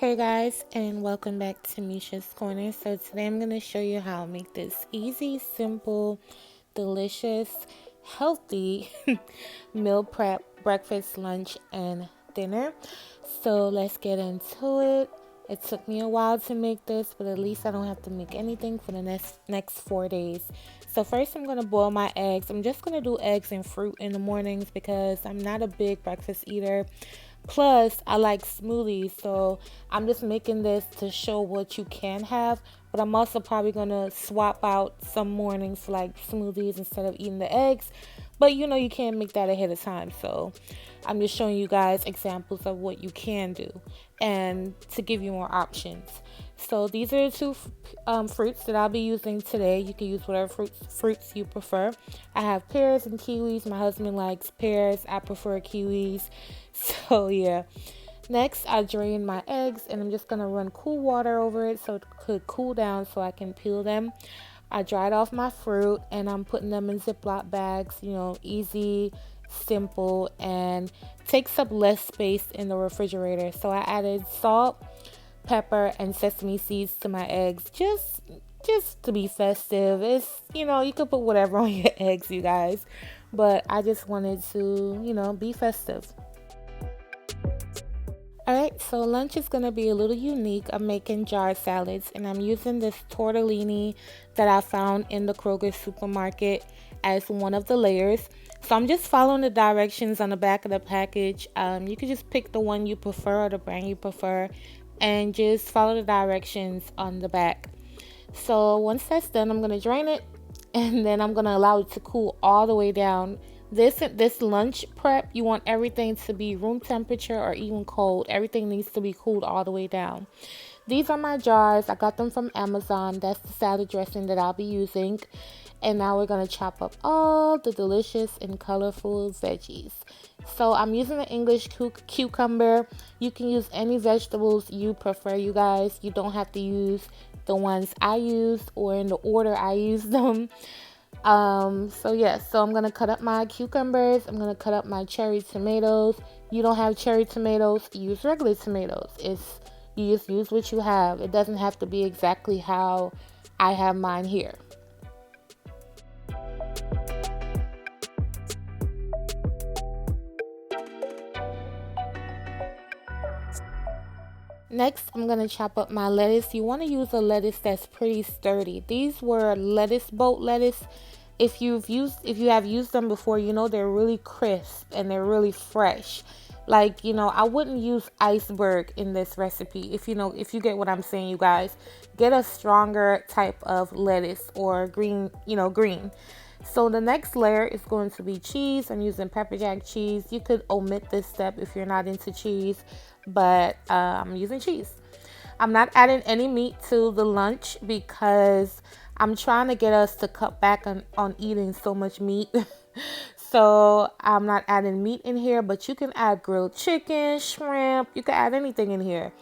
Hey guys, and welcome back to Misha's Corner. So today I'm going to show you how to make this easy, simple, delicious, healthy meal prep, breakfast, lunch, and dinner. So let's get into it. It took me a while to make this, but at least I don't have to make anything for the next 4 days. So first I'm going to boil my eggs. I'm just going to do eggs and fruit in the mornings because I'm not a big breakfast eater. Plus, I like smoothies, so I'm just making this to show what you can have. But I'm also probably going to swap out some mornings for like smoothies instead of eating the eggs. But you can't make that ahead of time. So I'm just showing you guys examples of what you can do and to give you more options. So these are the two fruits that I'll be using today. You can use whatever fruits you prefer. I have pears and kiwis. My husband likes pears. I prefer kiwis. So yeah. Next, I drain my eggs and I'm just going to run cool water over it so it could cool down so I can peel them. I dried off my fruit and I'm putting them in Ziploc bags, easy, simple, and takes up less space in the refrigerator. So I added salt, pepper, and sesame seeds to my eggs just to be festive. It's, you could put whatever on your eggs, you guys, but I just wanted to, be festive. Alright, so lunch is going to be a little unique. I'm making jar salads and I'm using this tortellini that I found in the Kroger supermarket as one of the layers. So I'm just following the directions on the back of the package. You can just pick the one you prefer or the brand you prefer and just follow the directions on the back. So once that's done, I'm going to drain it and then I'm going to allow it to cool all the way down. This lunch prep, you want everything to be room temperature or even cold. Everything needs to be cooled all the way down. These are my jars. I got them from Amazon. That's the salad dressing that I'll be using. And now we're going to chop up all the delicious and colorful veggies. So I'm using an English cucumber. You can use any vegetables you prefer, you guys. You don't have to use the ones I used or in the order I used them. So I'm gonna cut up my cucumbers. I'm gonna cut up my cherry tomatoes. You don't have cherry tomatoes, use regular tomatoes. You just use what you have. It doesn't have to be exactly how I have mine here. Next, I'm going to chop up my lettuce. You want to use a lettuce that's pretty sturdy. These were lettuce boat lettuce. If you have used them before, they're really crisp and they're really fresh. Like, I wouldn't use iceberg in this recipe. If you get what I'm saying, you guys, get a stronger type of lettuce or green. So the next layer is going to be cheese. I'm using pepper jack cheese. You could omit this step if you're not into cheese, but I'm using cheese. I'm not adding any meat to the lunch because I'm trying to get us to cut back on eating so much meat. So I'm not adding meat in here, but you can add grilled chicken, shrimp. You can add anything in here.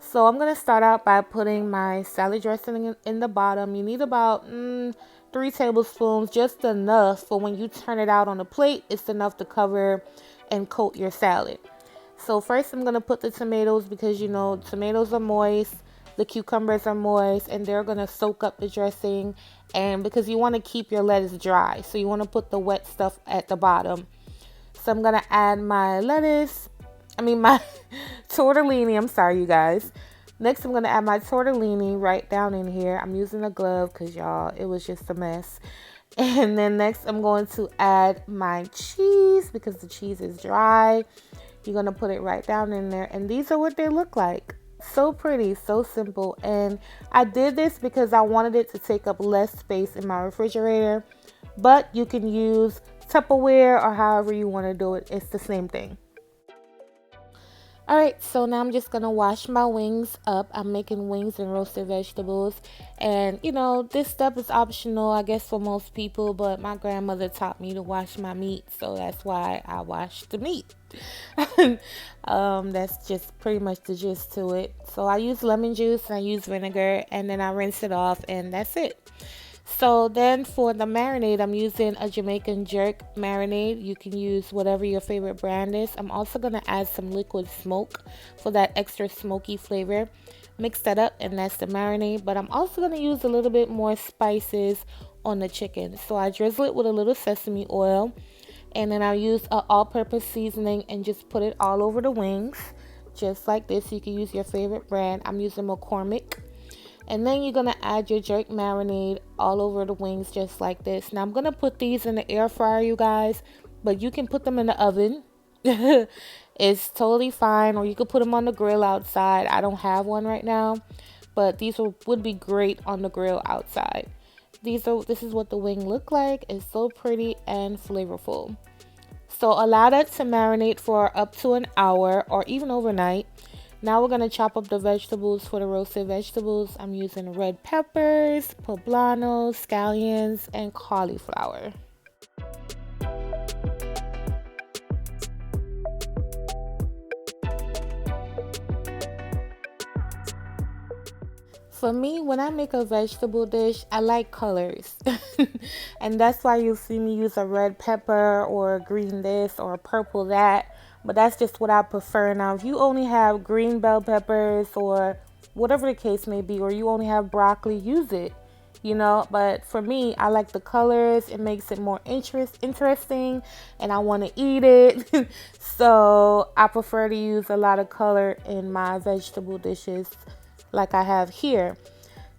So I'm going to start out by putting my salad dressing in the bottom. You need about 3 tablespoons, just enough for when you turn it out on the plate. It's enough to cover and coat your salad. So first I'm going to put the tomatoes because, tomatoes are moist. The cucumbers are moist and they're going to soak up the dressing. And because you want to keep your lettuce dry, so you want to put the wet stuff at the bottom. So I'm going to add my my tortellini. I'm sorry, you guys. Next, I'm going to add my tortellini right down in here. I'm using a glove because, y'all, it was just a mess. And then next, I'm going to add my cheese because the cheese is dry. You're going to put it right down in there. And these are what they look like. So pretty, so simple. And I did this because I wanted it to take up less space in my refrigerator. But you can use Tupperware or however you want to do it. It's the same thing. Alright, so now I'm just going to wash my wings up. I'm making wings and roasted vegetables. And, this step is optional, I guess, for most people. But my grandmother taught me to wash my meat. So that's why I wash the meat. That's just pretty much the gist to it. So I use lemon juice, I use vinegar, and then I rinse it off. And that's it. So then for the marinade, I'm using a Jamaican jerk marinade. You can use whatever your favorite brand is. I'm also going to add some liquid smoke for that extra smoky flavor. Mix that up, and that's the marinade. But I'm also going to use a little bit more spices on the chicken. So I drizzle it with a little sesame oil, and then I use an all-purpose seasoning and just put it all over the wings, just like this. You can use your favorite brand. I'm using McCormick. And then you're going to add your jerk marinade all over the wings just like this. Now I'm going to put these in the air fryer, you guys, but you can put them in the oven. It's totally fine, or you could put them on the grill outside. I don't have one right now, but these would be great on the grill outside. This is what the wing look like. It's so pretty and flavorful. So allow that to marinate for up to an hour or even overnight. Now we're going to chop up the vegetables. For the roasted vegetables, I'm using red peppers, poblano, scallions, and cauliflower. For me, when I make a vegetable dish, I like colors. And that's why you'll see me use a red pepper or a green this or a purple that. But that's just what I prefer. Now, if you only have green bell peppers or whatever the case may be, or you only have broccoli, use it. But for me, I like the colors. It makes it more interesting, and I want to eat it. So I prefer to use a lot of color in my vegetable dishes like I have here.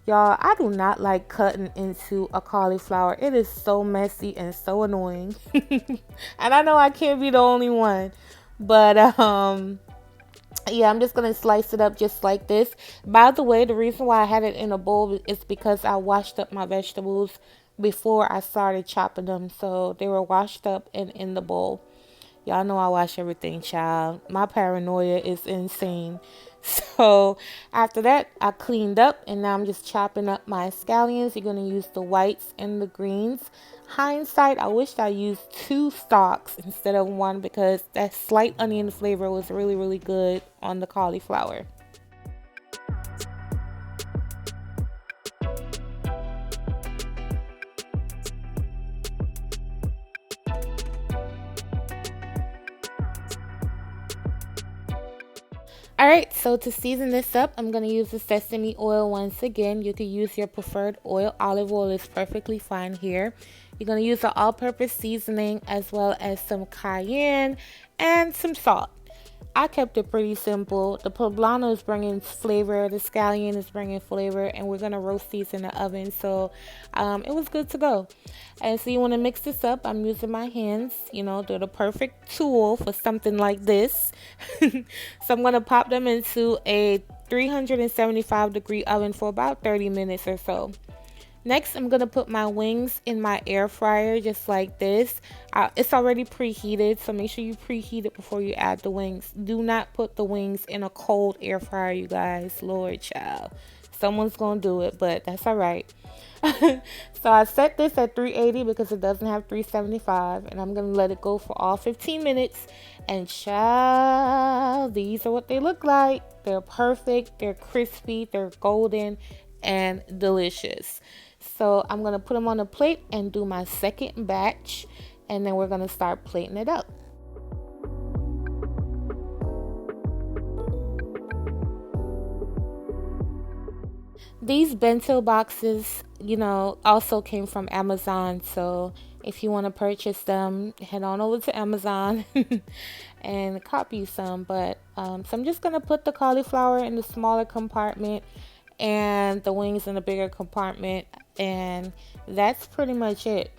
Y'all, I do not like cutting into a cauliflower. It is so messy and so annoying. And I know I can't be the only one. But yeah, I'm just going to slice it up just like this. By the way, the reason why I had it in a bowl is because I washed up my vegetables before I started chopping them. So they were washed up and in the bowl. Y'all know I wash everything, child. My paranoia is insane. So after that, I cleaned up, and now I'm just chopping up my scallions. You're going to use the whites and the greens. Hindsight, I wish I used 2 stalks instead of 1, because that slight onion flavor was really, really good on the cauliflower. Alright, so to season this up, I'm going to use the sesame oil once again. You could use your preferred oil. Olive oil is perfectly fine here. You're going to use the all-purpose seasoning as well as some cayenne and some salt. I kept it pretty simple. The poblano is bringing flavor, the scallion is bringing flavor, and we're going to roast these in the oven. So it was good to go. And so you want to mix this up. I'm using my hands. They're the perfect tool for something like this. So I'm going to pop them into a 375-degree oven for about 30 minutes or so. Next, I'm going to put my wings in my air fryer just like this. It's already preheated, so make sure you preheat it before you add the wings. Do not put the wings in a cold air fryer, you guys. Lord child. Someone's going to do it, but that's all right. So I set this at 380 because it doesn't have 375, and I'm going to let it go for all 15 minutes. And child, these are what they look like. They're perfect, they're crispy, they're golden, and delicious. So I'm going to put them on a plate and do my second batch, and then we're going to start plating it up. These bento boxes, also came from Amazon. So if you want to purchase them, head on over to Amazon and copy some. But so I'm just going to put the cauliflower in the smaller compartment and the wings in the bigger compartment, and that's pretty much it.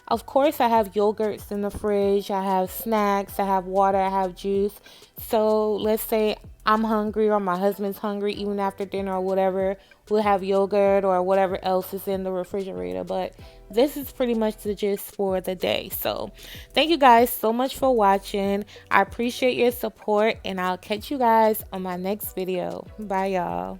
Of course, I have yogurts in the fridge, I have snacks, I have water, I have juice. So let's say I'm hungry or my husband's hungry, even after dinner or whatever, we'll have yogurt or whatever else is in the refrigerator. But this is pretty much the gist for the day. So thank you guys so much for watching. I appreciate your support, and I'll catch you guys on my next video. Bye, y'all.